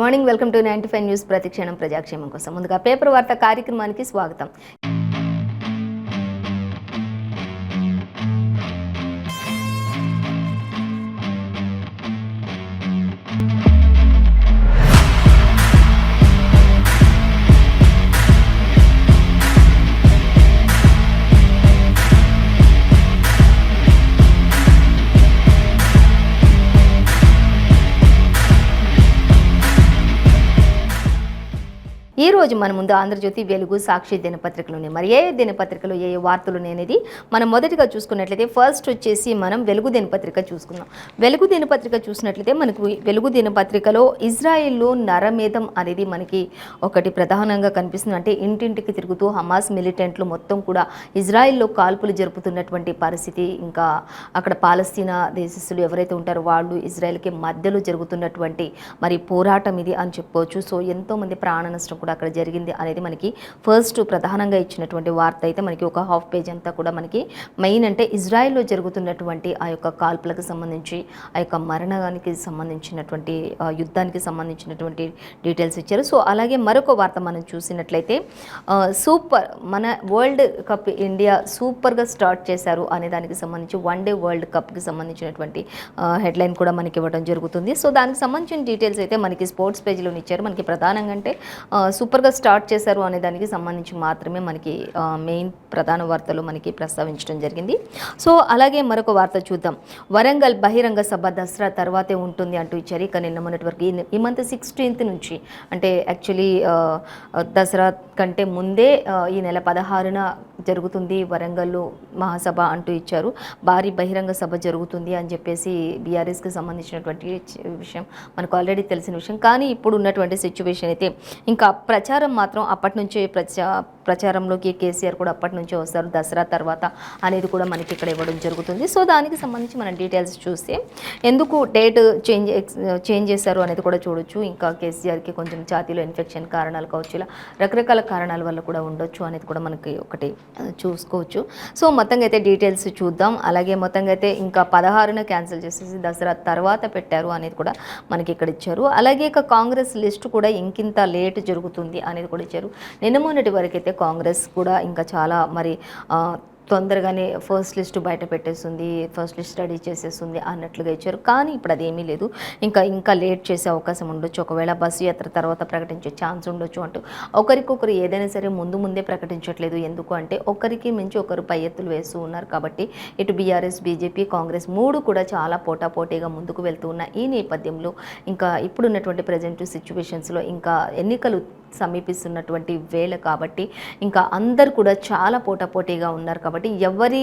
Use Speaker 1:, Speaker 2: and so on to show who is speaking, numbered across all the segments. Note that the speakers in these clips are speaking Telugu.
Speaker 1: Morning, welcome to 95 news. ప్రతిక్షణం ప్రజాక్షేమం కోసం. ముందుగా పేపర్ వార్త కార్యక్రమానికి స్వాగతం. ఈ రోజు మన ముందు ఆంధ్రజ్యోతి, వెలుగు, సాక్షి దినపత్రికలు ఉన్నాయి. మరి ఏ దినపత్రికలు ఏ వార్తలు అనేది మనం మొదటిగా చూసుకున్నట్లయితే ఫస్ట్ వచ్చేసి మనం వెలుగు దినపత్రిక చూసుకుందాం. వెలుగు దినపత్రిక చూసినట్లయితే మనకు వెలుగు దినపత్రికలో ఇజ్రాయిల్లో నరమేధం అనేది మనకి ఒకటి ప్రధానంగా కనిపిస్తుంది. అంటే ఇంటింటికి తిరుగుతూ హమాస్ మిలిటెంట్లు మొత్తం కూడా ఇజ్రాయిల్లో కాల్పులు జరుపుతున్నటువంటి పరిస్థితి, ఇంకా అక్కడ పాలస్తీనా దేశస్తులు ఎవరైతే ఉంటారో వాళ్ళు ఇజ్రాయిల్కి మధ్యలో జరుగుతున్నటువంటి మరి పోరాటం ఇది అని చెప్పుకోవచ్చు. సో ఎంతోమంది ప్రాణ నష్టం కూడా అక్కడ జరిగింది అనేది మనకి ఫస్ట్ ప్రధానంగా ఇచ్చినటువంటి వార్త అయితే మనకి ఒక హాఫ్ పేజ్ అంతా కూడా మనకి మెయిన్ అంటే ఇజ్రాయెల్లో జరుగుతున్నటువంటి ఆ యొక్క కాల్పులకు సంబంధించి, ఆ యొక్క మరణానికి సంబంధించినటువంటి యుద్ధానికి సంబంధించినటువంటి డీటెయిల్స్ ఇచ్చారు. సో అలాగే మరొక వార్త మనం చూసినట్లయితే సూపర్ మన వరల్డ్ కప్ ఇండియా సూపర్గా స్టార్ట్ చేశారు అనే దానికి సంబంధించి వన్ డే వరల్డ్ కప్కి సంబంధించినటువంటి హెడ్లైన్ కూడా మనకి ఇవ్వడం జరుగుతుంది. సో దానికి సంబంధించిన డీటెయిల్స్ అయితే మనకి స్పోర్ట్స్ పేజ్లో ఇచ్చారు. మనకి ప్రధానంగా అంటే సూపర్గా స్టార్ట్ చేశారు అనే దానికి సంబంధించి మాత్రమే మనకి మెయిన్ ప్రధాన వార్తలు మనకి ప్రస్తావించడం జరిగింది. సో అలాగే మరొక వార్త చూద్దాం. వరంగల్ బహిరంగ సభ దసరా తర్వాతే ఉంటుంది అంటూ ఇచ్చారు. ఇక నిన్న మొన్నటి వరకు ఈ మంత్ 16th నుంచి, అంటే యాక్చువల్లీ దసరా కంటే ముందే ఈ నెల 16న జరుగుతుంది వరంగల్లో మహాసభ అంటూ ఇచ్చారు. భారీ బహిరంగ సభ జరుగుతుంది అని చెప్పేసి బీఆర్ఎస్కి సంబంధించినటువంటి విషయం మనకు ఆల్రెడీ తెలిసిన విషయం. కానీ ఇప్పుడు ఉన్నటువంటి సిచ్యువేషన్ అయితే ఇంకా ప్రచారం మాత్రం అప్పటి నుంచే ప్రచారంలోకి కేసీఆర్ కూడా అప్పటి నుంచే వస్తారు దసరా తర్వాత అనేది కూడా మనకి ఇక్కడ ఇవ్వడం జరుగుతుంది. సో దానికి సంబంధించి మనం డీటెయిల్స్ చూస్తే ఎందుకు డేట్ చేంజ్ చేశారు అనేది కూడా చూడొచ్చు. ఇంకా కేసీఆర్కి కొంచెం ఛాతీలో ఇన్ఫెక్షన్ కారణాలు కావచ్చు, ఇలా రకరకాల కారణాల వల్ల కూడా ఉండొచ్చు అనేది కూడా మనకి ఒకటి చూసుకోవచ్చు. సో మొత్తంగా అయితే డీటెయిల్స్ చూద్దాం. అలాగే మొత్తంగా అయితే ఇంకా 16న క్యాన్సిల్ చేసేసి దసరా తర్వాత పెట్టారు అనేది కూడా మనకి ఇక్కడ ఇచ్చారు. అలాగే ఇక కాంగ్రెస్ లిస్టు కూడా ఇంకింత లేట్ జరుగుతుంది అనేది కూడా ఇచ్చారు. నిన్న మొన్నటి వరకు అయితే కాంగ్రెస్ కూడా ఇంకా చాలా మరి తొందరగానే ఫస్ట్ లిస్ట్ బయట పెట్టేస్తుంది, ఫస్ట్ లిస్ట్ రెడీ చేసేస్తుంది అన్నట్లుగా ఇచ్చారు. కానీ ఇప్పుడు అదేమీ లేదు, ఇంకా లేట్ చేసే అవకాశం ఉండొచ్చు. ఒకవేళ బస్సు యాత్ర తర్వాత ప్రకటించే ఛాన్స్ ఉండొచ్చు అంటూ ఒకరికొకరు ఏదైనా సరే ముందే ప్రకటించట్లేదు. ఎందుకు అంటే ఒకరికి మించి ఒకరు పై ఎత్తులు వేస్తూ ఉన్నారు. కాబట్టి ఇటు బీఆర్ఎస్, బీజేపీ, కాంగ్రెస్ మూడు కూడా చాలా పోటాపోటీగా ముందుకు వెళ్తూ ఉన్న ఈ నేపథ్యంలో ఇంకా ఇప్పుడున్నటువంటి ప్రజెంట్ సిచ్యువేషన్స్లో ఇంకా ఎన్నికలు సమీపిస్తున్నటువంటి వేళ కాబట్టి ఇంకా అందరు కూడా చాలా పోటాపోటీగా ఉన్నారు. కాబట్టి ఎవరి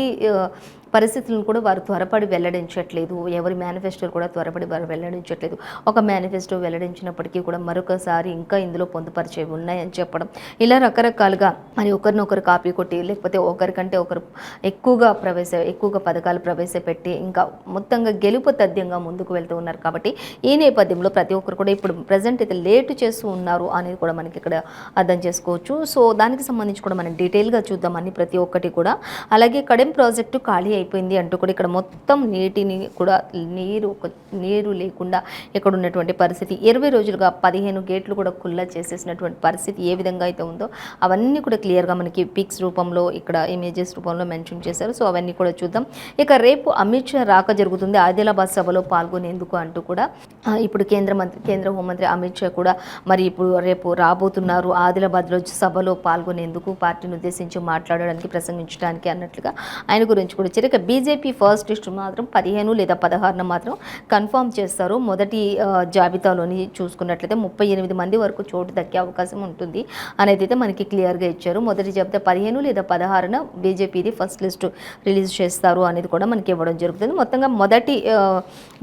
Speaker 1: పరిస్థితులను కూడా వారు త్వరపడి వెల్లడించట్లేదు, ఎవరి మేనిఫెస్టోలు కూడా త్వరపడి వారు వెల్లడించట్లేదు. ఒక మేనిఫెస్టో వెల్లడించినప్పటికీ కూడా మరొకసారి ఇంకా ఇందులో పొందుపరిచేవి ఉన్నాయని చెప్పడం, ఇలా రకరకాలుగా మరి ఒకరినొకరు కాపీ కొట్టి లేకపోతే ఒకరికంటే ఒకరు ఎక్కువగా పథకాలు ప్రవేశపెట్టి ఇంకా మొత్తంగా గెలుపు తథ్యంగా ముందుకు వెళ్తూ ఉన్నారు. కాబట్టి ఈ నేపథ్యంలో ప్రతి ఒక్కరు కూడా ఇప్పుడు ప్రజెంట్ అయితే లేటు చేస్తూ ఉన్నారు అనేది కూడా మనకి ఇక్కడ అర్థం చేసుకోవచ్చు. సో దానికి సంబంధించి కూడా మనం డీటెయిల్గా చూద్దాం అన్ని ప్రతి ఒక్కటి కూడా. అలాగే కడెం ప్రాజెక్టు ఖాళీ అయిపోయింది అంటూ కూడా ఇక్కడ మొత్తం నీటిని కూడా నీరు లేకుండా ఇక్కడ ఉన్నటువంటి పరిస్థితి, 20 రోజులుగా 15 గేట్లు కూడా కుల్లా చేసేసినటువంటి పరిస్థితి ఏ విధంగా అయితే ఉందో అవన్నీ కూడా క్లియర్గా మనకి పిక్స్ రూపంలో ఇక్కడ ఇమేజెస్ రూపంలో మెన్షన్ చేశారు. సో అవన్నీ కూడా చూద్దాం. ఇక రేపు అమిత్ షా రాక జరుగుతుంది ఆదిలాబాద్ సభలో పాల్గొనేందుకు అంటూ కూడా ఇప్పుడు కేంద్ర హోంమంత్రి అమిత్ షా కూడా మరి ఇప్పుడు రేపు రాబోతున్నారు ఆదిలాబాద్లో సభలో పాల్గొనేందుకు, పార్టీని ఉద్దేశించి మాట్లాడడానికి, ప్రసంగించడానికి అన్నట్లుగా ఆయన గురించి కూడా ఇక బీజేపీ ఫస్ట్ లిస్ట్ మాత్రం 15 లేదా 16న మాత్రం కన్ఫర్మ్ చేస్తారు. మొదటి జాబితాలోని చూసుకున్నట్లయితే 38 మంది వరకు చోటు దక్కే అవకాశం ఉంటుంది అనేది అయితే మనకి క్లియర్గా ఇచ్చారు. మొదటి జాబితా 15 లేదా 16న బీజేపీది ఫస్ట్ లిస్ట్ రిలీజ్ చేస్తారు అనేది కూడా మనకి ఇవ్వడం జరుగుతుంది. మొత్తంగా మొదటి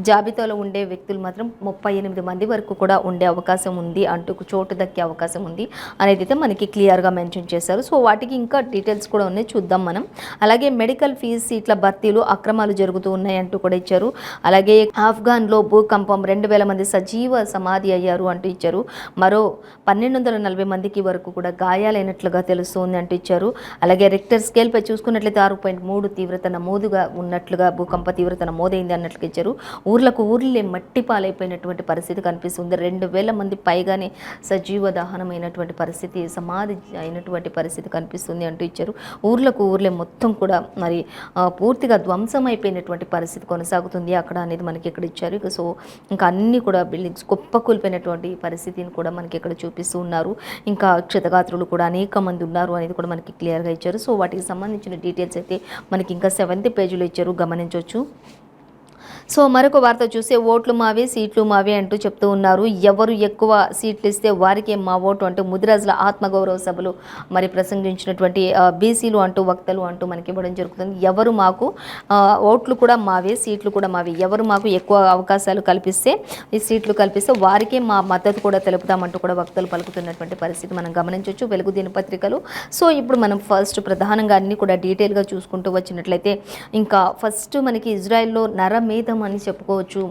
Speaker 1: జాబితాలో ఉండే వ్యక్తులు మాత్రం 38 మంది వరకు కూడా ఉండే అవకాశం ఉంది అంటూ చోటు దక్కే అవకాశం ఉంది అనేది అయితే మనకి క్లియర్గా మెన్షన్ చేశారు. సో వాటికి ఇంకా డీటెయిల్స్ కూడా ఉన్నాయి, చూద్దాం మనం. అలాగే మెడికల్ ఫీజు సీట్ల భర్తీలు అక్రమాలు జరుగుతూ ఉన్నాయంటూ కూడా ఇచ్చారు. అలాగే ఆఫ్ఘాన్లో భూకంపం 2000 మంది సజీవ సమాధి అయ్యారు అంటూ ఇచ్చారు. మరో 1240 మందికి వరకు కూడా గాయాలైనట్లుగా తెలుస్తోంది అంటూ ఇచ్చారు. అలాగే రిక్టర్ స్కేల్పై చూసుకున్నట్లయితే 6.3 తీవ్రత నమోదుగా ఉన్నట్లుగా భూకంప తీవ్రత నమోదైంది అన్నట్లుగా ఇచ్చారు. ఊర్లే మట్టి పాలైపోయినటువంటి పరిస్థితి కనిపిస్తుంది. 2000 మంది పైగానే సజీవ దహనమైనటువంటి పరిస్థితి, సమాధి అయినటువంటి పరిస్థితి కనిపిస్తుంది అంటూ ఇచ్చారు. ఊర్లే మొత్తం కూడా మరి పూర్తిగా ధ్వంసం అయిపోయినటువంటి పరిస్థితి కొనసాగుతుంది అక్కడ అనేది మనకి ఇక్కడ ఇచ్చారు. సో ఇంకా అన్నీ కూడా బిల్డింగ్స్ కుప్పకూలిపోయినటువంటి పరిస్థితిని కూడా మనకి ఇక్కడ చూపిస్తూ ఉన్నారు. ఇంకా క్షతగాత్రులు కూడా అనేక మంది ఉన్నారు అనేది కూడా మనకి క్లియర్గా ఇచ్చారు. సో వాటికి సంబంధించిన డీటెయిల్స్ అయితే మనకి ఇంకా 7th పేజీలో ఇచ్చారు, గమనించవచ్చు. సో మరొక వార్త చూస్తే ఓట్లు మావే సీట్లు మావే అంటూ చెప్తూ ఉన్నారు. ఎవరు ఎక్కువ సీట్లు ఇస్తే వారికే మా ఓటు అంటూ ముదిరాజుల ఆత్మగౌరవ సభలు మరి ప్రసంగించినటువంటి బీసీలు అంటూ వక్తలు అంటూ మనకి ఇవ్వడం జరుగుతుంది. ఎవరు మాకు ఓట్లు కూడా మావే సీట్లు కూడా మావే, ఎవరు మాకు ఎక్కువ అవకాశాలు కల్పిస్తే ఈ సీట్లు కల్పిస్తే వారికే మా మద్దతు కూడా తెలుపుతామంటూ కూడా వక్తలు పలుకుతున్నటువంటి పరిస్థితి మనం గమనించవచ్చు వెలుగు దినపత్రికలు. సో ఇప్పుడు మనం ఫస్ట్ ప్రధానంగా అన్ని కూడా డీటెయిల్గా చూసుకుంటూ వచ్చినట్లయితే ఇంకా ఫస్ట్ మనకి ఇజ్రాయెల్లో నరమేధం అని చెప్పుకోవచ్చు.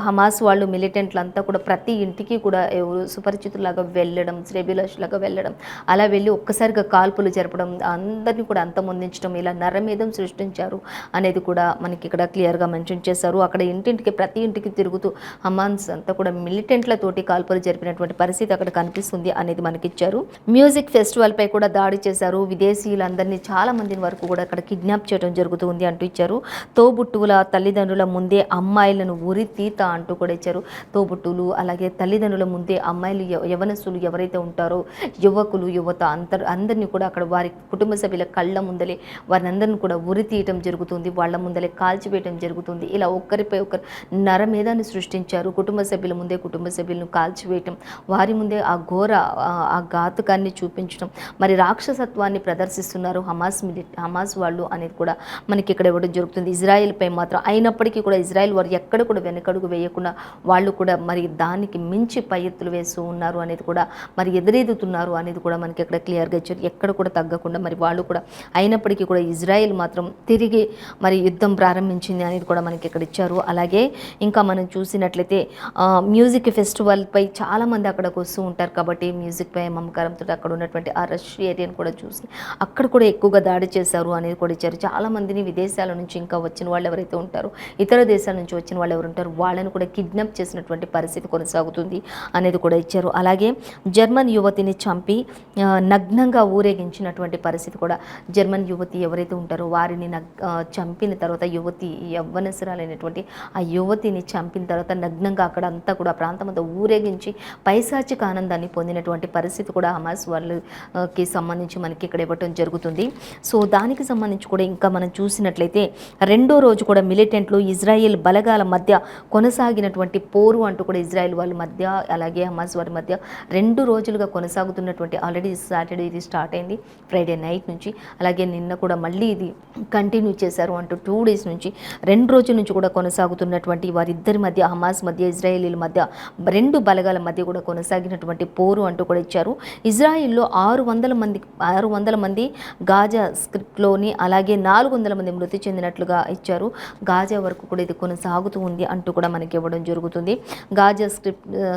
Speaker 1: హమాస్ వాళ్ళు మిలిటెంట్లు అంతా కూడా ప్రతి ఇంటికి కూడా ఎవరు సుపరిచితులాగా వెళ్ళడం, శ్రేబిలాషులాగా వెళ్ళడం, అలా వెళ్ళి ఒక్కసారిగా కాల్పులు జరపడం, అందరినీ కూడా అంతమొందించడం, ఇలా నరమేధం సృష్టించారు అనేది కూడా మనకి ఇక్కడ క్లియర్గా మెన్షన్ చేశారు. అక్కడ ప్రతి ఇంటికి తిరుగుతూ హమాస్ అంతా కూడా మిలిటెంట్లతోటి కాల్పులు జరిపినటువంటి పరిస్థితి అక్కడ కనిపిస్తుంది అనేది మనకి ఇచ్చారు. మ్యూజిక్ ఫెస్టివల్ పై కూడా దాడి చేశారు. విదేశీయులందరినీ చాలా మందిని వరకు కూడా అక్కడ కిడ్నాప్ చేయడం జరుగుతుంది అంటూ ఇచ్చారు. తోబుట్టువుల తల్లిదండ్రుల ముందే అమ్మాయిలను ఉరితీత అంటూ కూడా ఇచ్చారు. తోబుట్టువులు అలాగే తల్లిదండ్రుల ముందే అమ్మాయిలు యవనస్తులు ఎవరైతే ఉంటారో యువకులు యువత అందరినీ కూడా అక్కడ వారి కుటుంబ సభ్యుల కళ్ళ ముందలే వారిని అందరిని కూడా ఉరి తీయటం జరుగుతుంది, వాళ్ళ ముందలే కాల్చివేయటం జరుగుతుంది. ఇలా ఒకరిపై ఒకరు నరమేధాన్ని సృష్టించారు. కుటుంబ సభ్యుల ముందే కుటుంబ సభ్యులను కాల్చివేయటం, వారి ముందే ఆ ఘోర ఆ ఘాతుకాన్ని చూపించడం, మరి రాక్షసత్వాన్ని ప్రదర్శిస్తున్నారు హమాస్ వాళ్ళు అనేది కూడా మనకి ఇక్కడ ఇవ్వడం జరుగుతుంది. ఇజ్రాయెల్పై మాత్రం అయినప్పటికీ కూడా ఇజ్రాయెల్ వారు ఎక్కడ కూడా వెనకడుగు వేయకుండా వాళ్ళు కూడా మరి దానికి మించి పై ఎత్తులు వేస్తూ ఉన్నారు అనేది కూడా మరి ఎదురెదుతున్నారు అనేది కూడా మనకి ఇక్కడ క్లియర్గా ఇచ్చారు. ఎక్కడ కూడా తగ్గకుండా మరి వాళ్ళు కూడా అయినప్పటికీ కూడా ఇజ్రాయెల్ మాత్రం తిరిగి మరి యుద్ధం ప్రారంభించింది అనేది కూడా మనకి ఇక్కడ ఇచ్చారు. అలాగే ఇంకా మనం చూసినట్లయితే మ్యూజిక్ ఫెస్టివల్పై చాలామంది అక్కడికి వస్తూ ఉంటారు కాబట్టి మ్యూజిక్పై మమకారంతో అక్కడ ఉన్నటువంటి ఆ రష్ ఏరియాని కూడా చూసి అక్కడ కూడా ఎక్కువగా దాడి చేశారు అనేది కూడా ఇచ్చారు. చాలామందిని విదేశాల నుంచి ఇంకా వచ్చిన వాళ్ళు ఎవరైతే ఉంటారో, ఇతర దేశాల నుంచి వచ్చిన వాళ్ళు ఎవరు ఉంటారో వాళ్ళని కూడా కిడ్నాప్ చేసినటువంటి పరిస్థితి కొనసాగుతుంది అనేది కూడా ఇచ్చారు. అలాగే జర్మన్ యువతిని చంపి నగ్నంగా ఊరేగించినటువంటి పరిస్థితి కూడా, జర్మన్ యువతి ఎవరైతే ఉంటారో వారిని చంపిన తర్వాత యువతి యవ్వనసరాలైనటువంటి ఆ యువతిని చంపిన తర్వాత నగ్నంగా అక్కడ అంతా కూడా ప్రాంతం అంతా ఊరేగించి పైశాచిక ఆనందాన్ని పొందినటువంటి పరిస్థితి కూడా హమాస్ వాళ్ళకి సంబంధించి మనకి ఇక్కడ ఇవ్వటం జరుగుతుంది. సో దానికి సంబంధించి కూడా ఇంకా మనం చూసినట్లయితే రెండో రోజు కూడా మిలిటెంట్లు ఇజ్రాయెల్ బలగాల మధ్య కొనసాగినటువంటి పోరు అంటూ కూడా ఇజ్రాయెల్ వాళ్ళ మధ్య అలాగే హమాస్ వారి మధ్య 2 రోజులుగా కొనసాగుతున్నటువంటి, ఆల్రెడీ సాటర్డే ఇది స్టార్ట్ అయింది ఫ్రైడే నైట్ నుంచి, అలాగే నిన్న కూడా మళ్ళీ ఇది కంటిన్యూ చేశారు అంటూ 2 days నుంచి 2 రోజుల నుంచి కూడా కొనసాగుతున్నటువంటి వారిద్దరి మధ్య, హమాస్ మధ్య ఇజ్రాయేలీల మధ్య 2 బలగాల మధ్య కూడా కొనసాగినటువంటి పోరు అంటూ కూడా ఇచ్చారు. ఇజ్రాయిల్లో 600 మంది గాజా స్క్రిప్ట్లోని అలాగే 400 మంది మృతి చెందినట్లుగా ఇచ్చారు. గాజా వరకు కూడా ఇది కొనసాగుతూ ఉంది అంటూ కూడా మనకి ఇవ్వడం జరుగుతుంది. గాజా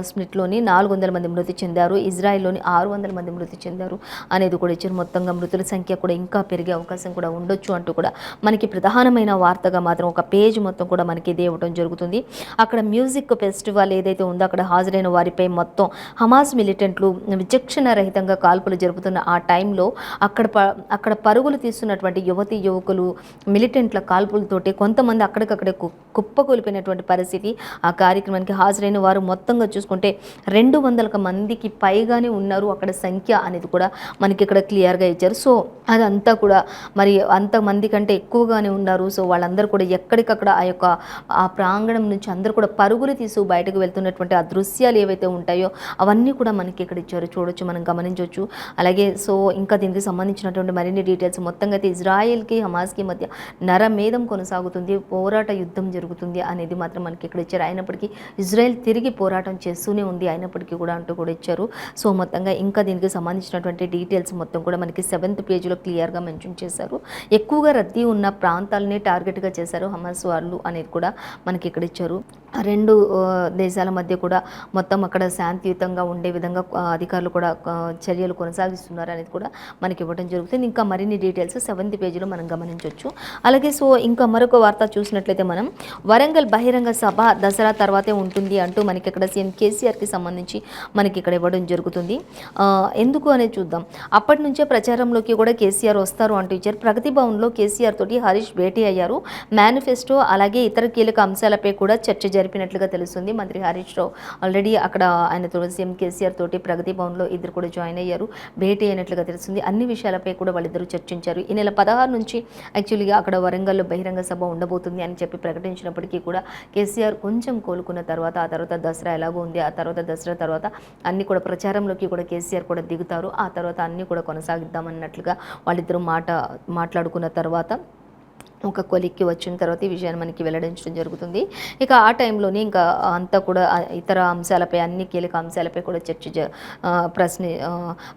Speaker 1: స్ప్లిట్లోని 400 మంది మృతి చెందారు, ఇజ్రాయిల్లోని 600 మంది మృతి చెందారు అనేది కూడా ఇచ్చారు. మొత్తంగా మృతుల సంఖ్య కూడా ఇంకా పెరిగే అవకాశం కూడా ఉండొచ్చు అంటూ కూడా మనకి ప్రధానమైన వార్తగా మాత్రం ఒక పేజ్ మొత్తం కూడా మనకి ఇది ఇవ్వడం జరుగుతుంది. అక్కడ మ్యూజిక్ ఫెస్టివల్ ఏదైతే ఉందో అక్కడ హాజరైన వారిపై మొత్తం హమాస్ మిలిటెంట్లు విచక్షణ రహితంగా కాల్పులు జరుపుతున్న ఆ టైంలో అక్కడ పరుగులు తీస్తున్నటువంటి యువకులు మిలిటెంట్ల కాల్పులతోటి కొంతమంది అక్కడికక్కడే కుప్పకూలిపోయినటువంటి పరిస్థితి. ఆ కార్యక్రమానికి హాజరైన వారు మొత్తంగా చూసుకుంటే 200 మందికి పైగానే ఉన్నారు అక్కడ సంఖ్య అనేది కూడా మనకి ఇక్కడ క్లియర్గా ఇచ్చారు. సో అదంతా కూడా మరి అంతమంది కంటే ఎక్కువగానే ఉన్నారు. సో వాళ్ళందరూ కూడా ఎక్కడికక్కడ ఆ ప్రాంగణం నుంచి అందరూ కూడా పరుగులు తీసు బయటకు వెళ్తున్నటువంటి ఆ దృశ్యాలు ఏవైతే ఉంటాయో అవన్నీ కూడా మనకి ఇక్కడ ఇచ్చారు, చూడొచ్చు, మనం గమనించవచ్చు. అలాగే సో ఇంకా దీనికి సంబంధించినటువంటి మరిన్ని డీటెయిల్స్ మొత్తంగా అయితే ఇజ్రాయెల్కి హమాస్కి మధ్య నరమేధం కొనసాగుతుంది. మధ్య పోరాట యుద్ధం జరుగుతుంది అనేది మాత్రం మనకి ఇక్కడ ఇచ్చారు. అయినప్పటికీ ఇజ్రాయెల్ తిరిగి పోరాటం చేస్తూనే ఉంది అయినప్పటికీ కూడా అంటూ కూడా ఇచ్చారు. సో మొత్తంగా ఇంకా దీనికి సంబంధించినటువంటి డీటెయిల్స్ మొత్తం కూడా మనకి 7th పేజీలో క్లియర్గా మెన్షన్ చేశారు. ఎక్కువగా రద్దీ ఉన్న ప్రాంతాలని టార్గెట్గా చేశారు హమాస్ వాళ్ళు అనేది కూడా మనకి ఇక్కడ ఇచ్చారు. రెండు దేశాల మధ్య కూడా మొత్తం అక్కడ శాంతియుతంగా ఉండే విధంగా అధికారులు కూడా చర్యలు కొనసాగిస్తున్నారు అనేది కూడా మనకి ఇవ్వడం జరుగుతుంది. ఇంకా మరిన్ని డీటెయిల్స్ 7th పేజీలో మనం గమనించవచ్చు. అలాగే సో ఇంకా మరొక వార్త చూసినట్లయితే మనం వరంగల్ బహిరంగ సభ దసరా తర్వాతే ఉంటుంది అంటూ మనకి ఇక్కడ సీఎం కేసీఆర్కి సంబంధించి మనకి ఇక్కడ ఇవ్వడం జరుగుతుంది. ఎందుకు అనేది చూద్దాం. అప్పటి నుంచే ప్రచారంలోకి కూడా కేసీఆర్ వస్తారు అంటూ ఇచ్చారు. ప్రగతి భవన్లో కేసీఆర్ తోటి హరీష్ భేటీ అయ్యారు. మేనిఫెస్టో అలాగే ఇతర కీలక అంశాలపై కూడా చర్చ జరిపినట్లుగా తెలుస్తుంది. మంత్రి హరీష్ రావు ఆల్రెడీ అక్కడ ఆయనతో సీఎం కేసీఆర్ తోటి ప్రగతి భవన్లో ఇద్దరు కూడా జాయిన్ అయ్యారు, భేటీ అయినట్లుగా తెలుస్తుంది. అన్ని విషయాలపై కూడా వాళ్ళిద్దరూ చర్చించారు. ఈ నెల 16 నుంచి యాక్చువల్గా అక్కడ వరంగల్లో బహిరంగ సభ ఉండబోతుంది అని చెప్పి ప్రకటించినప్పటికీ కూడా కేసీఆర్ కొంచెం కోలుకున్న తర్వాత ఆ తర్వాత దసరా ఎలాగో ఉంది, ఆ తర్వాత దసరా తర్వాత అన్ని కూడా ప్రచారంలోకి కూడా కేసీఆర్ కూడా దిగుతారు. ఆ తర్వాత అన్నీ కూడా కొనసాగిద్దామన్నట్లుగా వాళ్ళిద్దరూ మాట్లాడుకున్న తర్వాత ఒక కొలిక్కి వచ్చిన తర్వాత ఈ విషయాన్ని మనకి వెల్లడించడం జరుగుతుంది. ఇక ఆ టైంలోనే ఇంకా అంతా కూడా ఇతర అంశాలపై అన్ని కీలక అంశాలపై కూడా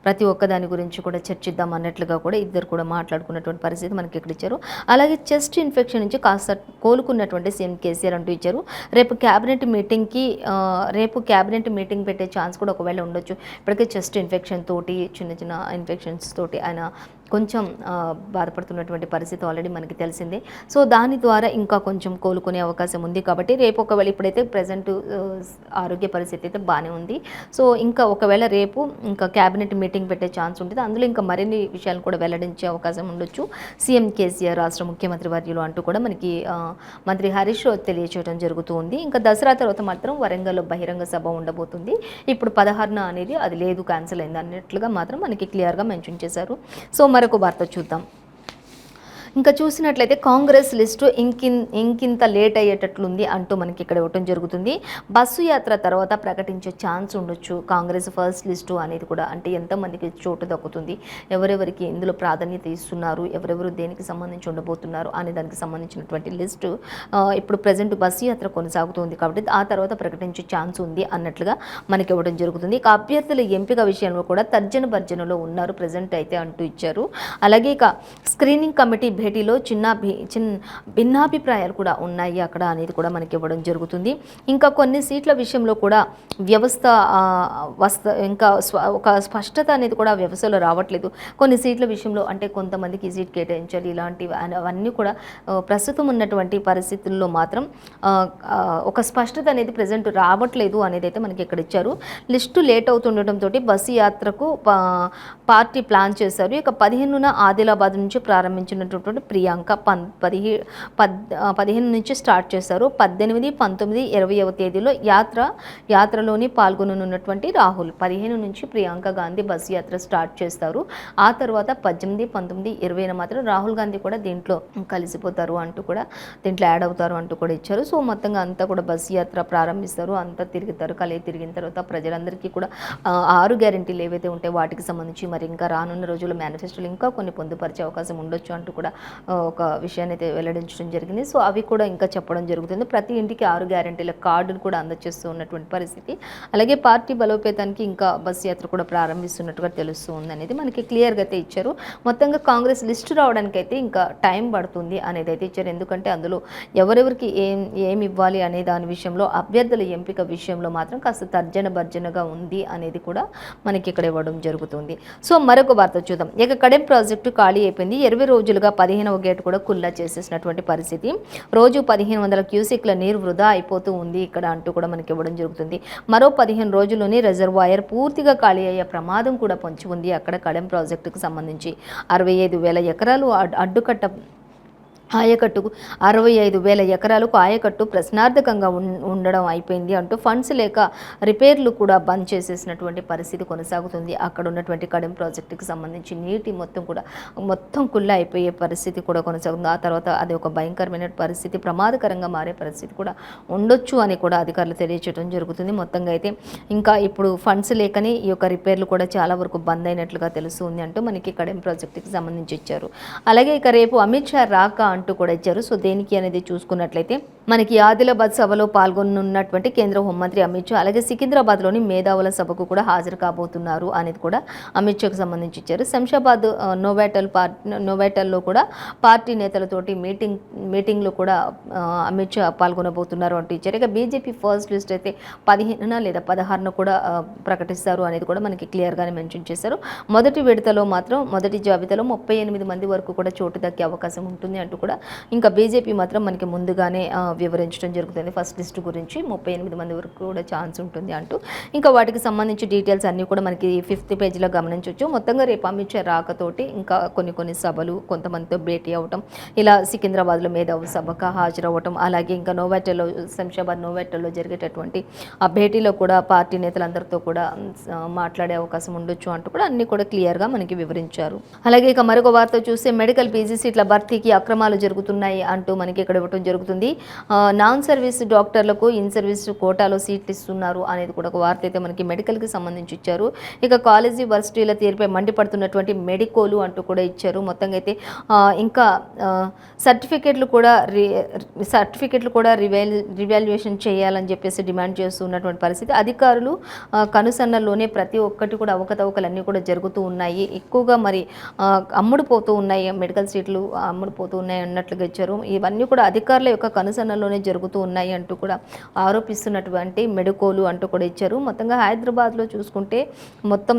Speaker 1: ప్రతి ఒక్క దాని గురించి కూడా చర్చిద్దాం అన్నట్లుగా కూడా ఇద్దరు కూడా మాట్లాడుకున్నటువంటి పరిస్థితి మనకి ఇక్కడ ఇచ్చారు. అలాగే చెస్ట్ ఇన్ఫెక్షన్ నుంచి కాస్త కోలుకున్నటువంటి సీఎం కేసీఆర్ అంటూ ఇచ్చారు. రేపు క్యాబినెట్ మీటింగ్ పెట్టే ఛాన్స్ కూడా ఒకవేళ ఉండొచ్చు. ఇప్పటికే చెస్ట్ ఇన్ఫెక్షన్ తోటి చిన్న చిన్న ఇన్ఫెక్షన్స్ తోటి ఆయన కొంచెం బాధపడుతున్నటువంటి పరిస్థితి ఆల్రెడీ మనకి తెలిసిందే. సో దాని ద్వారా ఇంకా కొంచెం కోలుకునే అవకాశం ఉంది. కాబట్టి రేపు ఒకవేళ ఇప్పుడైతే ప్రజెంట్ ఆరోగ్య పరిస్థితి అయితే బాగానే ఉంది. సో ఇంకా ఒకవేళ రేపు ఇంకా క్యాబినెట్ మీటింగ్ పెట్టే ఛాన్స్ ఉంటుంది. అందులో ఇంకా మరిన్ని విషయాలు కూడా వెల్లడించే అవకాశం ఉండొచ్చు. సీఎం కేసీఆర్ రాష్ట్ర ముఖ్యమంత్రి వర్యులు అంటూ కూడా మనకి మంత్రి హరీష్ రావు తెలియచేయడం జరుగుతూ ఉంది. ఇంకా దసరా తర్వాత మాత్రం వరంగల్లో బహిరంగ సభ ఉండబోతుంది. ఇప్పుడు 16న అనేది అది లేదు, క్యాన్సిల్ అయింది అన్నట్లుగా మాత్రం మనకి క్లియర్గా మెన్షన్ చేశారు. సో మరొక వార్త చూద్దాం. ఇంకా చూసినట్లయితే కాంగ్రెస్ లిస్టు ఇంకింత లేట్ అయ్యేటట్లుంది అంటూ మనకి ఇక్కడ ఇవ్వటం జరుగుతుంది. బస్సు యాత్ర తర్వాత ప్రకటించే ఛాన్స్ ఉండొచ్చు. కాంగ్రెస్ ఫస్ట్ లిస్టు అనేది కూడా అంటే ఎంతమందికి చోటు దక్కుతుంది, ఎవరెవరికి ఇందులో ప్రాధాన్యత ఇస్తున్నారు, ఎవరెవరు దేనికి సంబంధించి ఉండబోతున్నారు అనే దానికి సంబంధించినటువంటి లిస్టు ఇప్పుడు ప్రజెంట్ బస్సు యాత్ర కొనసాగుతుంది కాబట్టి ఆ తర్వాత ప్రకటించే ఛాన్స్ ఉంది అన్నట్లుగా మనకి ఇవ్వడం జరుగుతుంది. ఇక అభ్యర్థుల ఎంపిక విషయంలో కూడా తర్జన భర్జనలో ఉన్నారు ప్రజెంట్ అయితే అంటూ ఇచ్చారు. అలాగే ఇక స్క్రీనింగ్ కమిటీ భేటీలో భిన్నాభిప్రాయాలు కూడా ఉన్నాయి అక్కడ అనేది కూడా మనకి ఇవ్వడం జరుగుతుంది. ఇంకా కొన్ని సీట్ల విషయంలో కూడా ఇంకా ఒక స్పష్టత అనేది కూడా వ్యవస్థలో రావట్లేదు. కొన్ని సీట్ల విషయంలో అంటే కొంతమందికి ఈ సీట్ కేటాయించాలి ఇలాంటివి అవన్నీ కూడా ప్రస్తుతం ఉన్నటువంటి పరిస్థితుల్లో మాత్రం ఒక స్పష్టత అనేది ప్రజెంట్ రావట్లేదు అనేది అయితే మనకి ఇక్కడ ఇచ్చారు. లిస్టు లేట్ అవుతుండటంతో బస్సు యాత్రకు పార్టీ ప్లాన్ చేశారు. ఇక 15న ఆదిలాబాద్ నుంచి ప్రారంభించినటువంటి ప్రియాంక 15 నుంచి స్టార్ట్ చేశారు. 18, 19, 20వ తేదీలో యాత్రలోని పాల్గొననున్నటువంటి రాహుల్ 15 నుంచి ప్రియాంక గాంధీ బస్సు యాత్ర స్టార్ట్ చేస్తారు. ఆ తర్వాత 18, 19, 20న మాత్రం రాహుల్ గాంధీ కూడా దీంట్లో కలిసిపోతారు అంటూ కూడా దీంట్లో యాడ్ అవుతారు అంటూ కూడా ఇచ్చారు. సో మొత్తంగా అంతా కూడా బస్సు యాత్ర ప్రారంభిస్తారు, అంతా తిరుగుతారు. తిరిగిన తర్వాత ప్రజలందరికీ కూడా 6 గ్యారెంటీలు ఏవైతే ఉంటాయో వాటికి సంబంధించి మరి ఇంకా రానున్న రోజుల్లో మేనిఫెస్టోలు ఇంకా కొన్ని పొందుపరిచే అవకాశం ఉండొచ్చు అంటూ కూడా ఒక విషయాన్ని అయితే వెల్లడించడం జరిగింది. సో అవి కూడా ఇంకా చెప్పడం జరుగుతుంది. ప్రతి ఇంటికి 6 గ్యారెంటీల కార్డును కూడా అందజేస్తూ ఉన్నటువంటి పరిస్థితి. అలాగే పార్టీ బలోపేతానికి ఇంకా బస్సు యాత్ర కూడా ప్రారంభిస్తున్నట్టుగా తెలుస్తూ ఉంది అనేది మనకి క్లియర్గా అయితే ఇచ్చారు. మొత్తంగా కాంగ్రెస్ లిస్టు రావడానికి అయితే ఇంకా టైం పడుతుంది అనేది అయితే ఇచ్చారు. ఎందుకంటే అందులో ఎవరెవరికి ఏమి ఇవ్వాలి అనే దాని విషయంలో అభ్యర్థుల ఎంపిక విషయంలో మాత్రం కాస్త తర్జన భర్జనగా ఉంది అనేది కూడా మనకి ఇక్కడ ఇవ్వడం జరుగుతుంది. సో మరొక వార్త చూద్దాం. ఇక కడెం ప్రాజెక్టు ఖాళీ అయిపోయింది. 20 రోజులుగా 15వ గేటు కూడా కుల్లా చేసేసినటువంటి పరిస్థితి. రోజు 1500 క్యూసెక్ల నీరు వృధా అయిపోతూ ఉంది ఇక్కడ అంటూ కూడా మనకి ఇవ్వడం జరుగుతుంది. మరో 15 రోజుల్లోనే రిజర్వాయర్ పూర్తిగా ఖాళీ అయ్యే ప్రమాదం కూడా పొంచి ఉంది అక్కడ కడెం ప్రాజెక్టుకు సంబంధించి. 65,000 ఎకరాలు అడ్డుకట్ట ఆయకట్టుకు 65,000 ఎకరాలకు ఆయకట్టు ప్రశ్నార్థకంగా ఉండడం అయిపోయింది అంటూ ఫండ్స్ లేక రిపేర్లు కూడా బంద్ చేసేసినటువంటి పరిస్థితి కొనసాగుతుంది. అక్కడ ఉన్నటువంటి కడెం ప్రాజెక్టుకి సంబంధించి నీటి మొత్తం కుళ్ళ అయిపోయే పరిస్థితి కూడా కొనసాగుతుంది. ఆ తర్వాత అది ఒక భయంకరమైన పరిస్థితి, ప్రమాదకరంగా మారే పరిస్థితి కూడా ఉండొచ్చు అని కూడా అధికారులు తెలియచేయడం జరుగుతుంది. మొత్తంగా అయితే ఇంకా ఇప్పుడు ఫండ్స్ లేకని ఈ యొక్క రిపేర్లు కూడా చాలా వరకు బంద్ అయినట్లుగా తెలుస్తుంది అంటూ మనకి కడెం ప్రాజెక్టుకి సంబంధించి ఇచ్చారు. అలాగే ఇక రేపు అమిత్ షా రాక అంటూ కూడా ఇచ్చారు. సో దేనికి అనేది చూసుకున్నట్లయితే మనకి ఆదిలాబాద్ సభలో పాల్గొనున్నటువంటి కేంద్ర హోంమంత్రి అమిత్ షా, అలాగే సికింద్రాబాద్లోని మేధావుల సభకు కూడా హాజరు కాబోతున్నారు అనేది కూడా అమిత్ షాకు సంబంధించి ఇచ్చారు. శంషాబాద్ నోవాటల్లో కూడా పార్టీ నేతలతోటి మీటింగ్లో కూడా అమిత్ షా పాల్గొనబోతున్నారు అంటూ ఇచ్చారు. ఇక బీజేపీ ఫస్ట్ లిస్ట్ అయితే 15న లేదా 16న కూడా ప్రకటిస్తారు అనేది కూడా మనకి క్లియర్గానే మెన్షన్ చేశారు. మొదటి విడతలో మాత్రం మొదటి జాబితాలో 38 మంది వరకు కూడా చోటు దక్కే అవకాశం ఉంటుంది అంటూ కూడా ఇంకా బీజేపీ మాత్రం మనకి ముందుగానే వివరించడం జరుగుతుంది. ఫస్ట్ లిస్ట్ గురించి 38 మంది వరకు కూడా ఛాన్స్ ఉంటుంది అంటూ ఇంకా వాటికి సంబంధించి డీటెయిల్స్ అన్నీ కూడా మనకి 5th పేజీలో గమనించవచ్చు. మొత్తంగా రేపు అమిత్ షా రాకతోటి ఇంకా కొన్ని సభలు, కొంతమందితో భేటీ అవ్వటం, ఇలా సికింద్రాబాద్లో మేధావు సభకు హాజరవ్వటం, అలాగే ఇంకా శంషాబాద్ నోవాటల్లో జరిగేటటువంటి ఆ భేటీలో కూడా పార్టీ నేతలందరితో కూడా మాట్లాడే అవకాశం ఉండొచ్చు అంటూ కూడా అన్ని కూడా క్లియర్గా మనకి వివరించారు. అలాగే ఇక మరొక వార్త చూస్తే మెడికల్ పీజీ సీట్ల భర్తీకి అక్రమాలు జరుగుతున్నాయి అంటూ మనకి ఇక్కడ ఇవ్వడం జరుగుతుంది. నాన్ సర్వీస్ డాక్టర్లకు ఇన్ సర్వీస్ కోటాలో సీట్లు ఇస్తున్నారు అనేది కూడా ఒక వార్త అయితే మనకి మెడికల్కి సంబంధించి ఇచ్చారు. ఇక కాలేజీ వర్సిటీల తీరుపై మండిపడుతున్నటువంటి మెడికోలు అంటూ కూడా ఇచ్చారు. మొత్తంగా అయితే ఇంకా సర్టిఫికెట్లు కూడా రివాల్యుయేషన్ చేయాలని చెప్పేసి డిమాండ్ చేస్తున్నటువంటి పరిస్థితి. అధికారులు కనుసన్నల్లోనే ప్రతి ఒక్కటి కూడా అవకతవకలన్నీ కూడా జరుగుతూ ఉన్నాయి. ఎక్కువగా మరి అమ్ముడుపోతూ ఉన్నాయి, మెడికల్ సీట్లు అమ్ముడుపోతూ ఉన్నాయి అన్నట్లుగా ఇచ్చారు. ఇవన్నీ కూడా అధికారుల యొక్క కనుసన్నల్లోనే జరుగుతూ ఉన్నాయి అంటూ కూడా ఆరోపిస్తున్నటువంటి మెడికోలు అంటూ కూడా ఇచ్చారు. మొత్తంగా హైదరాబాద్లో చూసుకుంటే మొత్తం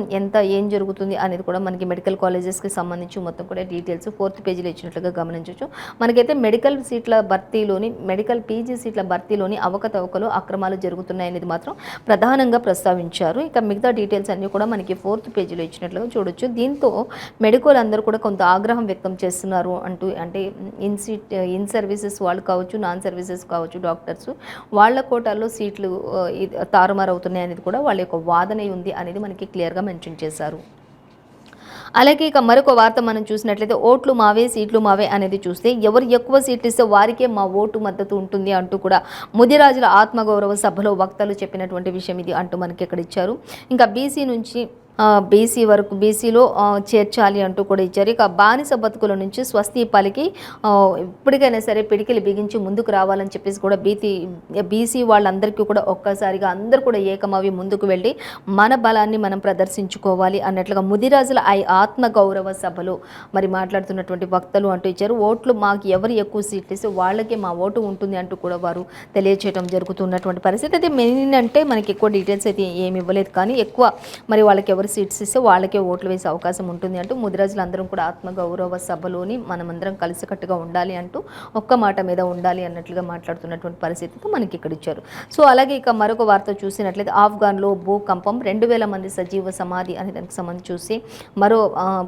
Speaker 1: ఏం జరుగుతుంది అనేది కూడా మనకి మెడికల్ కాలేజెస్కి సంబంధించి మొత్తం కూడా డీటెయిల్స్ 4th పేజీలో ఇచ్చినట్లుగా గమనించవచ్చు. మనకైతే మెడికల్ పీజీ సీట్ల భర్తీలోని అవకతవకలు, అక్రమాలు జరుగుతున్నాయి అనేది మాత్రం ప్రధానంగా ప్రస్తావించారు. ఇక మిగతా డీటెయిల్స్ అన్నీ కూడా మనకి 4th పేజీలో ఇచ్చినట్లుగా చూడొచ్చు. దీంతో మెడికోలు అందరూ కూడా కొంత ఆగ్రహం వ్యక్తం చేస్తున్నారు అంటే ఇన్ సర్వీసెస్ వాళ్ళు కావచ్చు, నాన్ సర్వీసెస్ కావచ్చు, డాక్టర్స్ వాళ్ళ కోటాల్లో సీట్లు తారుమారవుతున్నాయి అనేది కూడా వాళ్ళ యొక్క వాదన ఉంది అనేది మనకి క్లియర్గా మెన్షన్ చేశారు. అలాగే ఇక మరొక వార్త మనం చూసినట్లయితే ఓట్లు మావే సీట్లు మావే అనేది చూస్తే ఎవరు ఎక్కువ సీట్లు ఇస్తే వారికే మా ఓటు మద్దతు ఉంటుంది అంటూ కూడా ముదిరాజుల ఆత్మగౌరవ సభలో వక్తలు చెప్పినటువంటి విషయం ఇది అంటూ మనకి ఇక్కడ ఇచ్చారు. ఇంకా బీసీలో చేర్చాలి అంటూ కూడా ఇచ్చారు. ఇక బానిస బతుకుల నుంచి స్వస్తి పలికి ఇప్పటికైనా సరే పిడికిలు బిగించి ముందుకు రావాలని చెప్పేసి కూడా బీసీ వాళ్ళందరికీ కూడా ఒక్కసారిగా అందరూ కూడా ఏకమవి ముందుకు వెళ్ళి మన బలాన్ని మనం ప్రదర్శించుకోవాలి అన్నట్లుగా ముదిరాజుల ఆత్మగౌరవ సభలో మరి మాట్లాడుతున్నటువంటి వక్తలు అంటూ ఇచ్చారు. ఓట్లు మాకు ఎవరు ఎక్కువ సీట్లు ఇస్తే వాళ్ళకే మా ఓటు ఉంటుంది అంటూ కూడా వారు తెలియచేయడం జరుగుతున్నటువంటి పరిస్థితి. అయితే మెయిన్ అంటే మనకి ఎక్కువ డీటెయిల్స్ అయితే ఏమి ఇవ్వలేదు, కానీ ఎక్కువ మరి వాళ్ళకి ఎవరు సీట్స్ ఇస్తే వాళ్ళకే ఓట్లు వేసే అవకాశం ఉంటుంది అంటూ ముదిరాజులందరం కూడా ఆత్మగౌరవ సభలోని మనమందరం కలిసికట్టుగా ఉండాలి అంటూ ఒక్క మాట మీద ఉండాలి అన్నట్లుగా మాట్లాడుతున్నటువంటి పరిస్థితితో మనకి ఇక్కడ ఇచ్చారు. సో అలాగే ఇక మరొక వార్త చూసినట్లయితే ఆఫ్ఘన్లో భూకంపం 2000 మంది సజీవ సమాధి అనే దానికి సంబంధించి చూసి మరో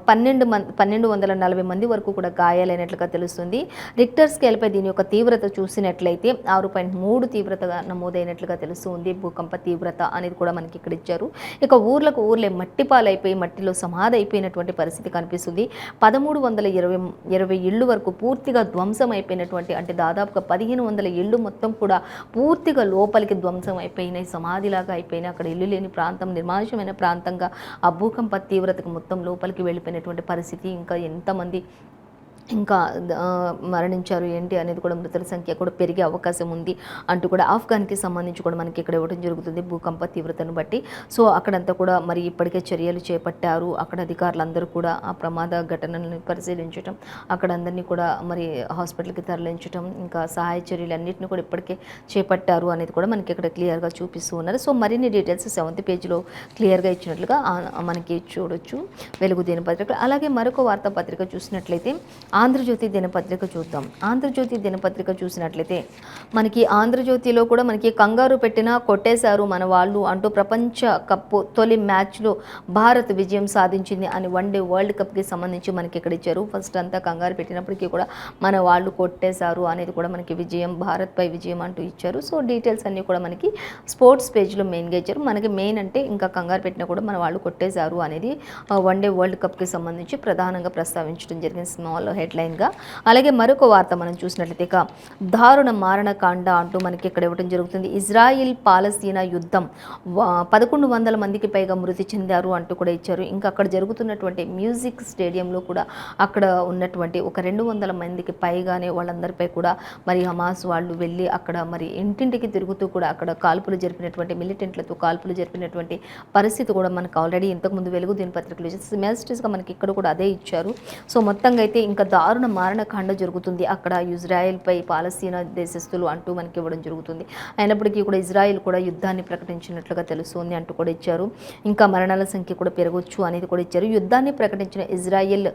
Speaker 1: 1240 మంది వరకు కూడా గాయాలైనట్లుగా తెలుస్తుంది. రిక్టర్ స్కేల్పై దీని యొక్క తీవ్రత చూసినట్లయితే 6.3 తీవ్రతగా నమోదైనట్లుగా తెలుస్తుంది. భూకంప తీవ్రత అనేది కూడా మనకి ఇక్కడ ఇచ్చారు. ఇక ఊర్లే మట్టిపాలైపోయి మట్టిలో సమాధి అయిపోయినటువంటి పరిస్థితి కనిపిస్తుంది. 1320 ఇళ్ళు వరకు పూర్తిగా ధ్వంసం అయిపోయినటువంటి, అంటే దాదాపుగా 1500 ఇళ్ళు మొత్తం కూడా పూర్తిగా లోపలికి ధ్వంసం అయిపోయినాయి, సమాధిలాగా అయిపోయినాయి. అక్కడ ఇల్లు లేని ప్రాంతం, నిర్మానుష్యమైన ప్రాంతంగా ఆ భూకంప తీవ్రతకు మొత్తం లోపలికి వెళ్ళిపోయినటువంటి పరిస్థితి. ఇంకా ఎంతమంది మరణించారు ఏంటి అనేది కూడా మృతుల సంఖ్య కూడా పెరిగే అవకాశం ఉంది అంటూ కూడా ఆఫ్ఘన్కి సంబంధించి కూడా మనకి ఇక్కడ ఇవ్వడం జరుగుతుంది భూకంప తీవ్రతను బట్టి. సో అక్కడంతా కూడా మరి ఇప్పటికే చర్యలు చేపట్టారు. అక్కడ అధికారులందరూ కూడా ఆ ప్రమాద ఘటనలను పరిశీలించడం, అక్కడ అందరినీ కూడా మరి హాస్పిటల్కి తరలించడం, ఇంకా సహాయ చర్యలు అన్నింటినీ కూడా ఇప్పటికే చేపట్టారు అనేది కూడా మనకి ఇక్కడ క్లియర్గా చూపిస్తూ ఉన్నారు. సో మరిన్ని డీటెయిల్స్ 7th పేజీలో క్లియర్గా ఇచ్చినట్లుగా మనకి చూడొచ్చు వెలుగు దినపత్రిక. అలాగే మరొక వార్తాపత్రిక చూసినట్లయితే ఆంధ్రజ్యోతి దినపత్రిక చూద్దాం. ఆంధ్రజ్యోతి దినపత్రిక చూసినట్లయితే మనకి ఆంధ్రజ్యోతిలో కూడా మనకి కంగారు పెట్టినా కొట్టేశారు మన వాళ్ళు అంటూ ప్రపంచ కప్ తొలి మ్యాచ్లో భారత్ విజయం సాధించింది అని వన్డే వరల్డ్ కప్కి సంబంధించి మనకి ఇక్కడ ఇచ్చారు. ఫస్ట్ అంతా కంగారు పెట్టినప్పటికీ కూడా మన వాళ్ళు కొట్టేశారు అనేది కూడా మనకి విజయం, భారత్పై విజయం అంటూ ఇచ్చారు. సో డీటెయిల్స్ అన్నీ కూడా మనకి స్పోర్ట్స్ పేజ్లో మెయిన్గా ఇచ్చారు. మనకి మెయిన్ అంటే ఇంకా కంగారు పెట్టినా కూడా మన వాళ్ళు కొట్టేశారు అనేది వన్డే వరల్డ్ కప్కి సంబంధించి ప్రధానంగా ప్రస్తావించడం జరిగింది. స్మాల్ హెడ్లైన్గా. అలాగే మరొక వార్త మనం చూసినట్లయితే ఇక దారుణ మారణకాండ అంటూ మనకి ఇక్కడ ఇవ్వడం జరుగుతుంది. ఇజ్రాయిల్ పాలస్తీనా యుద్ధం 1100 మందికి పైగా మృతి చెందారు అంటూ కూడా ఇచ్చారు. ఇంకా అక్కడ జరుగుతున్నటువంటి మ్యూజిక్ స్టేడియంలో కూడా అక్కడ ఉన్నటువంటి ఒక 200 మందికి పైగానే వాళ్ళందరిపై కూడా మరి హమాస్ వాళ్ళు వెళ్ళి అక్కడ మరి ఇంటింటికి తిరుగుతూ కూడా అక్కడ కాల్పులు జరిపినటువంటి మిలిటెంట్లతో కాల్పులు జరిపినటువంటి పరిస్థితి కూడా మనకు ఆల్రెడీ ఇంతకుముందు వెలుగు దినపత్రికలు మెసేజ్గా మనకి ఇక్కడ కూడా అదే ఇచ్చారు. సో మొత్తంగా అయితే ఇంకా దారుణ మారణకాండ జరుగుతుంది అక్కడ ఇజ్రాయెల్పై పాలస్తీనా దేశస్తులు అంటూ మనకి ఇవ్వడం జరుగుతుంది. అయినప్పటికీ కూడా ఇజ్రాయెల్ కూడా యుద్ధాన్ని ప్రకటించినట్లుగా తెలుస్తుంది అంటూ కూడా ఇచ్చారు. ఇంకా మరణాల సంఖ్య కూడా పెరగొచ్చు అనేది కూడా ఇచ్చారు. యుద్ధాన్ని ప్రకటించిన ఇజ్రాయెల్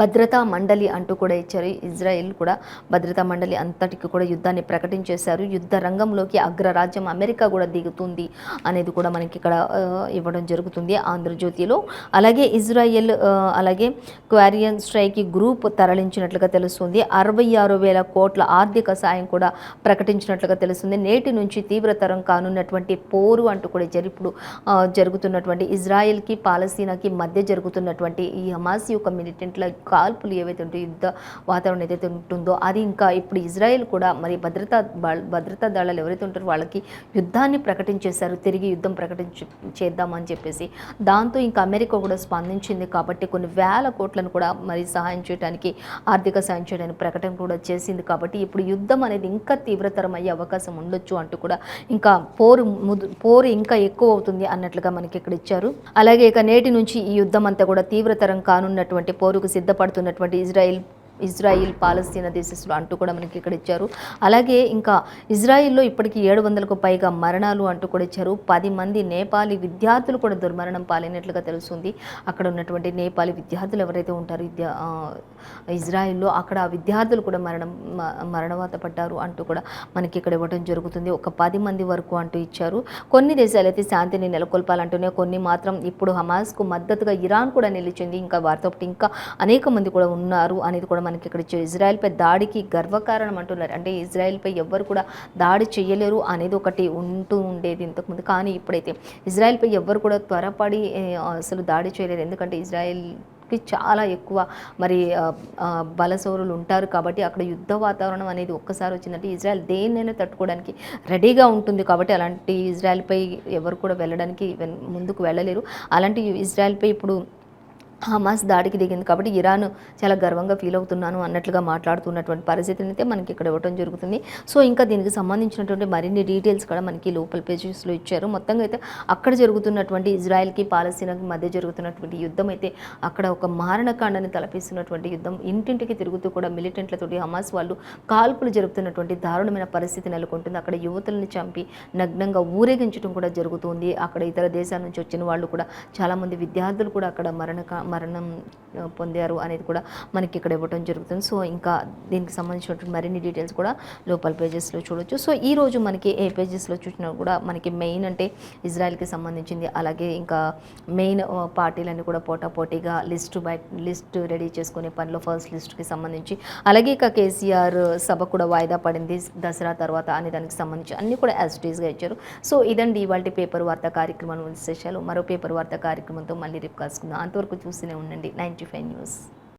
Speaker 1: భద్రతా మండలి అంటూ కూడా ఇచ్చారు. ఇజ్రాయెల్ కూడా భద్రతా మండలి అంతటికి కూడా యుద్ధాన్ని ప్రకటించేశారు. యుద్ధ రంగంలోకి అగ్రరాజ్యం అమెరికా కూడా దిగుతుంది అనేది కూడా మనకి ఇక్కడ ఇవ్వడం జరుగుతుంది ఆంధ్రజ్యోతిలో. అలాగే ఇజ్రాయెల్ అలాగే క్వారియన్ స్ట్రైక్ గ్రూప్ తరలించినట్లుగా తెలుస్తుంది. 66,000 కోట్ల ఆర్థిక సాయం కూడా ప్రకటించినట్లుగా తెలుస్తుంది. నేటి నుంచి తీవ్రతరం కానున్నటువంటి పోరు అంటూ కూడా ఇప్పుడు జరుగుతున్నటువంటి ఇజ్రాయెల్కి పాలస్తీనాకి మధ్య జరుగుతున్నటువంటి ఈ హమాస్ యొక్క మిలిటెంట్ల కాల్పులు ఏవైతే ఉంటాయో యుద్ధ వాతావరణం ఏదైతే ఉంటుందో అది ఇంకా ఇప్పుడు ఇజ్రాయెల్ కూడా మరి భద్రతా దళాలు ఎవరైతే ఉంటారో వాళ్ళకి యుద్ధాన్ని ప్రకటించేశారు. తిరిగి యుద్ధం చేద్దామని చెప్పేసి దాంతో ఇంకా అమెరికా కూడా స్పందించింది. కాబట్టి కొన్ని వేల కోట్లను కూడా మరి సహాయం చేయడానికి ఆర్థిక సాయం చేయడానికి ప్రకటన కూడా చేసింది. కాబట్టి ఇప్పుడు యుద్ధం అనేది ఇంకా తీవ్రతరం అయ్యే అవకాశం ఉండొచ్చు అంటూ కూడా ఇంకా పోరు ఇంకా ఎక్కువ అవుతుంది అన్నట్లుగా మనకి ఇక్కడ ఇచ్చారు. అలాగే ఇక నేటి నుంచి ఈ యుద్ధం అంతా కూడా తీవ్రతరం కానున్నటువంటి పోరుకు సిద్ధపడుతున్నటువంటి ఇజ్రాయిల్ పాలస్తీనా దేశస్తులు అంటూ కూడా మనకి ఇక్కడ ఇచ్చారు. అలాగే ఇంకా ఇజ్రాయిల్లో ఇప్పటికీ 700కు పైగా మరణాలు అంటూ కూడా ఇచ్చారు. 10 మంది నేపాలీ విద్యార్థులు కూడా దుర్మరణం పాలైనట్లుగా తెలుస్తుంది. అక్కడ ఉన్నటువంటి నేపాలీ విద్యార్థులు ఎవరైతే ఉంటారో ఇజ్రాయిల్లో అక్కడ విద్యార్థులు కూడా మరణవాత పడ్డారు అంటూ కూడా మనకి ఇక్కడ ఇవ్వడం జరుగుతుంది. ఒక 10 మంది వరకు అంటూ ఇచ్చారు. కొన్ని దేశాలు అయితే శాంతిని నెలకొల్పాలంటూనే కొన్ని మాత్రం ఇప్పుడు హమాస్కు మద్దతుగా ఇరాన్ కూడా నిలిచింది. ఇంకా వారితో ఇంకా అనేక మంది కూడా ఉన్నారు అనేది కూడా మనకి ఇక్కడ ఇచ్చారు. ఇజ్రాయెల్పై దాడికి గర్వకారణం అంటున్నారు. అంటే ఇజ్రాయెల్పై ఎవ్వరు కూడా దాడి చేయలేరు అనేది ఒకటి ఉంటూ ఉండేది ఇంతకుముందు. కానీ ఇప్పుడైతే ఇజ్రాయెల్పై ఎవ్వరు కూడా త్వరపడి అసలు దాడి చేయలేరు. ఎందుకంటే ఇజ్రాయెల్కి చాలా ఎక్కువ మరి బలసౌరులు ఉంటారు. కాబట్టి అక్కడ యుద్ధ వాతావరణం అనేది ఒక్కసారి వచ్చిందంటే ఇజ్రాయెల్ దేన్నైనా తట్టుకోవడానికి రెడీగా ఉంటుంది. కాబట్టి అలాంటి ఇజ్రాయెల్పై ఎవరు కూడా వెళ్ళడానికి ముందుకు వెళ్ళలేరు. అలాంటి ఇజ్రాయెల్పై ఇప్పుడు హమాస్ దాడికి దిగింది. కాబట్టి ఇరాన్ చాలా గర్వంగా ఫీల్ అవుతున్నాను అన్నట్లుగా మాట్లాడుతున్నటువంటి పరిస్థితిని అయితే మనకి ఇక్కడ ఇవ్వడం జరుగుతుంది. సో ఇంకా దీనికి సంబంధించినటువంటి మరిన్ని డీటెయిల్స్ కూడా మనకి లోపల పేజెస్లో ఇచ్చారు. మొత్తంగా అయితే అక్కడ జరుగుతున్నటువంటి ఇజ్రాయెల్కి పాలస్తీనాకి మధ్య జరుగుతున్నటువంటి యుద్ధం అయితే అక్కడ ఒక మారణకాండాన్ని తలపిస్తున్నటువంటి యుద్ధం. ఇంటింటికి తిరుగుతూ కూడా మిలిటెంట్లతోటి హమాస్ వాళ్ళు కాల్పులు జరుపుతున్నటువంటి దారుణమైన పరిస్థితి నెలకొంటుంది. అక్కడ యువతులను చంపి నగ్నంగా ఊరేగించడం కూడా జరుగుతుంది. అక్కడ ఇతర దేశాల నుంచి వచ్చిన వాళ్ళు కూడా చాలామంది విద్యార్థులు కూడా అక్కడ మరణం పొందారు అనేది కూడా మనకి ఇక్కడ ఇవ్వడం జరుగుతుంది. సో ఇంకా దీనికి సంబంధించినటువంటి మరిన్ని డీటెయిల్స్ కూడా లోపల పేజెస్లో చూడొచ్చు. సో ఈ రోజు మనకి ఏ పేజెస్లో చూసినా కూడా మనకి మెయిన్ ఇజ్రాయెల్కి సంబంధించింది. అలాగే ఇంకా మెయిన్ పార్టీలన్నీ కూడా పోటాపోటీగా లిస్ట్ రెడీ చేసుకునే పనిలో ఫస్ట్ లిస్ట్కి సంబంధించి, అలాగే ఇక కేసీఆర్ సభ కూడా వాయిదా పడింది దసరా తర్వాత అనే దానికి సంబంధించి అన్నీ కూడా యాజిటీస్గా ఇచ్చారు. సో ఇదండి ఇవాళ పేపర్ వార్తా కార్యక్రమం విశేషాలు. మరో పేపర్ వార్తా కార్యక్రమంతో మళ్ళీ రేపు కలుసుకుందాం. అంతవరకు చూస్తూనే ఉండండి 95 న్యూస్.